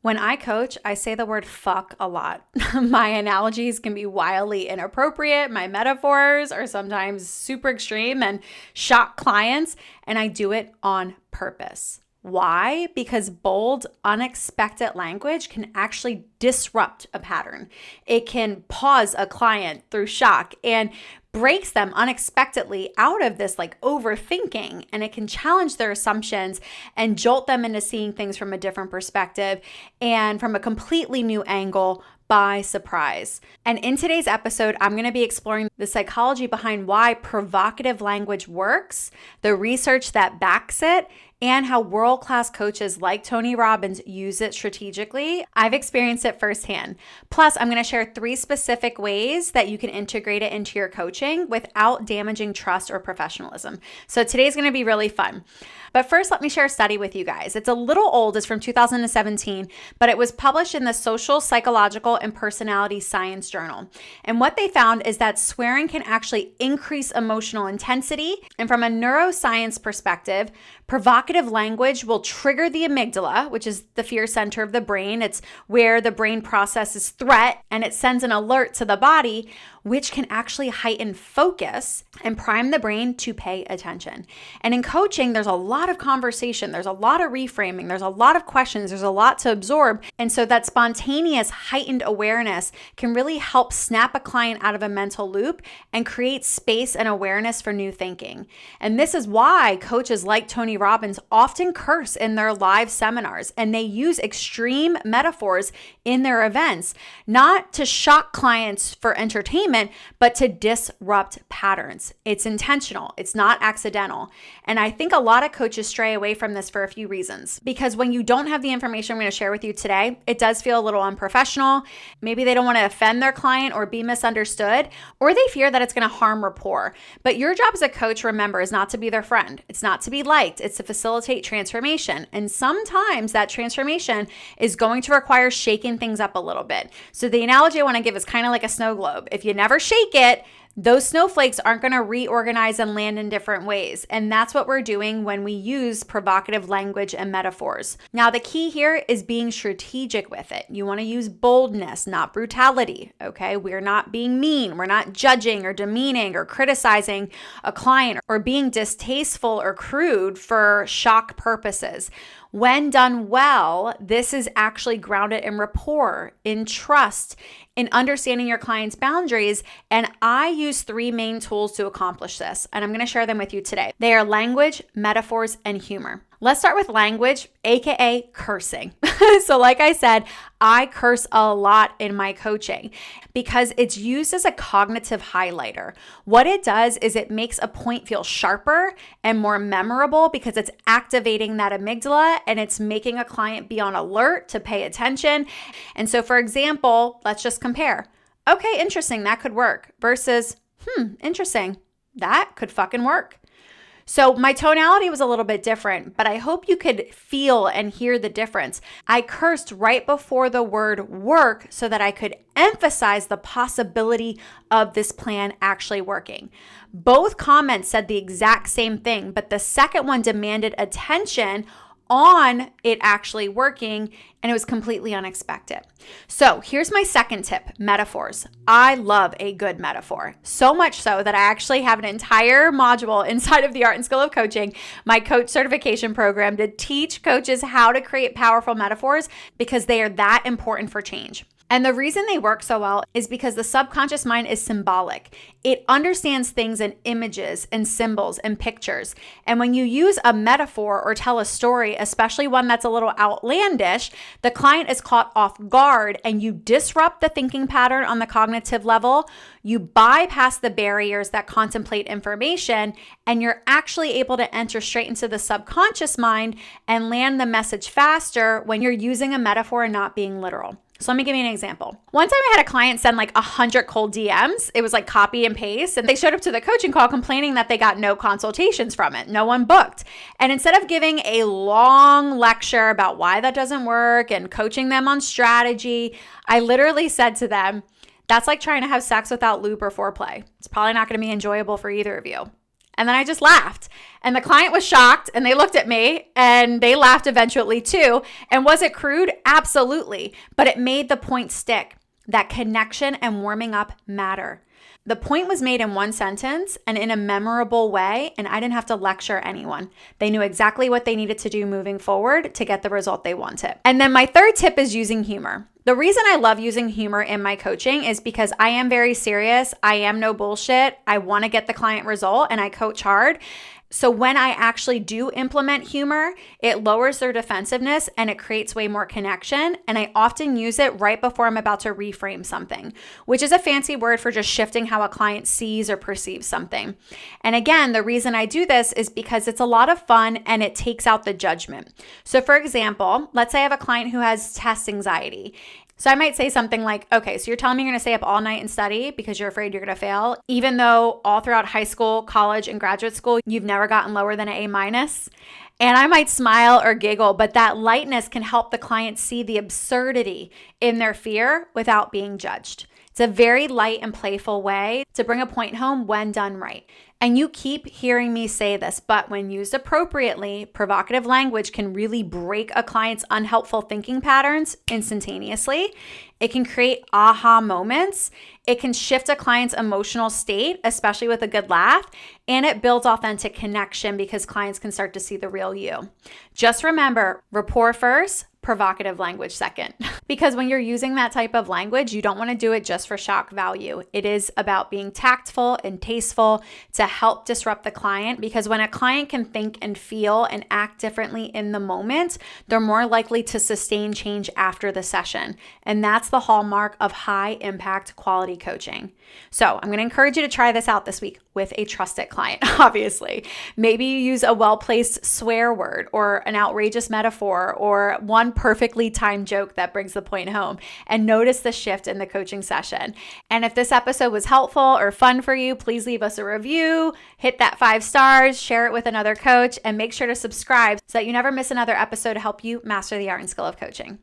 When I coach, I say the word fuck a lot. My analogies can be wildly inappropriate. My metaphors are sometimes super extreme and shock clients, and I do it on purpose. Why? Because bold, unexpected language can actually disrupt a pattern. It can pause a client through shock and breaks them unexpectedly out of this overthinking, and it can challenge their assumptions and jolt them into seeing things from a different perspective and from a completely new angle by surprise. And in today's episode, I'm going to be exploring the psychology behind why provocative language works, the research that backs it, and how world-class coaches like Tony Robbins use it strategically. I've experienced it firsthand. Plus, I'm going to share 3 specific ways that you can integrate it into your coaching without damaging trust or professionalism. So today's going to be really fun. But first, let me share a study with you guys. It's a little old, it's from 2017, but it was published in the Social, Psychological, and Personality Science Journal. And what they found is that swearing can actually increase emotional intensity. And from a neuroscience perspective, provocative language will trigger the amygdala, which is the fear center of the brain. It's where the brain processes threat and it sends an alert to the body, which can actually heighten focus and prime the brain to pay attention. And in coaching, there's a lot of conversation, there's a lot of reframing, there's a lot of questions, there's a lot to absorb. And so that spontaneous heightened awareness can really help snap a client out of a mental loop and create space and awareness for new thinking. And this is why coaches like Tony Robbins often curse in their live seminars, and they use extreme metaphors in their events, not to shock clients for entertainment, but to disrupt patterns. It's intentional. It's not accidental. And I think a lot of coaches stray away from this for a few reasons. Because when you don't have the information I'm going to share with you today, it does feel a little unprofessional. Maybe they don't want to offend their client or be misunderstood, or they fear that it's going to harm rapport. But your job as a coach, remember, is not to be their friend. It's not to be liked. It's to facilitate transformation. And sometimes that transformation is going to require shaking things up a little bit. So the analogy I want to give is kind of like a snow globe. If you never shake it, those snowflakes aren't going to reorganize and land in different ways. And that's what we're doing when we use provocative language and metaphors. Now, the key here is being strategic with it. You want to use boldness, not brutality. Okay. We're not being mean. We're not judging or demeaning or criticizing a client or being distasteful or crude for shock purposes. When done well, this is actually grounded in rapport, in trust, in understanding your client's boundaries. And I use 3 main tools to accomplish this, and I'm going to share them with you today. They are language, metaphors, and humor. Let's start with language, aka cursing. So like I said, I curse a lot in my coaching because it's used as a cognitive highlighter. What it does is it makes a point feel sharper and more memorable because it's activating that amygdala and it's making a client be on alert to pay attention. And so for example, let's just compare. Okay, interesting, that could work versus, interesting, that could fucking work. So my tonality was a little bit different, but I hope you could feel and hear the difference. I cursed right before the word work so that I could emphasize the possibility of this plan actually working. Both comments said the exact same thing, but the second one demanded attention on it actually working, and it was completely unexpected. So here's my second tip, metaphors. I love a good metaphor, so much so that I actually have an entire module inside of the Art and Skill of Coaching, my coach certification program, to teach coaches how to create powerful metaphors because they are that important for change. And the reason they work so well is because the subconscious mind is symbolic. It understands things in images and symbols and pictures. And when you use a metaphor or tell a story, especially one that's a little outlandish, the client is caught off guard and you disrupt the thinking pattern on the cognitive level. You bypass the barriers that contemplate information, and you're actually able to enter straight into the subconscious mind and land the message faster when you're using a metaphor and not being literal. So let me give you an example. One time I had a client send 100 cold DMs. It was copy and paste. And they showed up to the coaching call complaining that they got no consultations from it. No one booked. And instead of giving a long lecture about why that doesn't work and coaching them on strategy, I literally said to them, that's like trying to have sex without lube or foreplay. It's probably not going to be enjoyable for either of you. And then I just laughed. And the client was shocked and they looked at me and they laughed eventually too. And was it crude? Absolutely. But it made the point stick. That connection and warming up matter. The point was made in one sentence and in a memorable way, and I didn't have to lecture anyone. They knew exactly what they needed to do moving forward to get the result they wanted. And then my third tip is using humor. The reason I love using humor in my coaching is because I am very serious. I am no bullshit. I want to get the client result and I coach hard. So when I actually do implement humor, it lowers their defensiveness and it creates way more connection. And I often use it right before I'm about to reframe something, which is a fancy word for just shifting how a client sees or perceives something. And again, the reason I do this is because it's a lot of fun and it takes out the judgment. So for example, let's say I have a client who has test anxiety. So I might say something like, okay, so you're telling me you're going to stay up all night and study because you're afraid you're going to fail, even though all throughout high school, college, and graduate school, you've never gotten lower than an A-. And I might smile or giggle, but that lightness can help the client see the absurdity in their fear without being judged. It's a very light and playful way to bring a point home when done right. And you keep hearing me say this, but when used appropriately, provocative language can really break a client's unhelpful thinking patterns instantaneously. It can create aha moments. It can shift a client's emotional state, especially with a good laugh, and it builds authentic connection because clients can start to see the real you. Just remember, rapport first, provocative language second. Because when you're using that type of language, you don't want to do it just for shock value. It is about being tactful and tasteful to help disrupt the client, because when a client can think and feel and act differently in the moment, they're more likely to sustain change after the session. And that's the hallmark of high impact quality coaching. So I'm going to encourage you to try this out this week with a trusted client, obviously. Maybe you use a well-placed swear word or an outrageous metaphor or one perfectly timed joke that brings the point home, and notice the shift in the coaching session. And if this episode was helpful or fun for you, please leave us a review, hit that 5 stars, share it with another coach, and make sure to subscribe so that you never miss another episode to help you master the art and skill of coaching.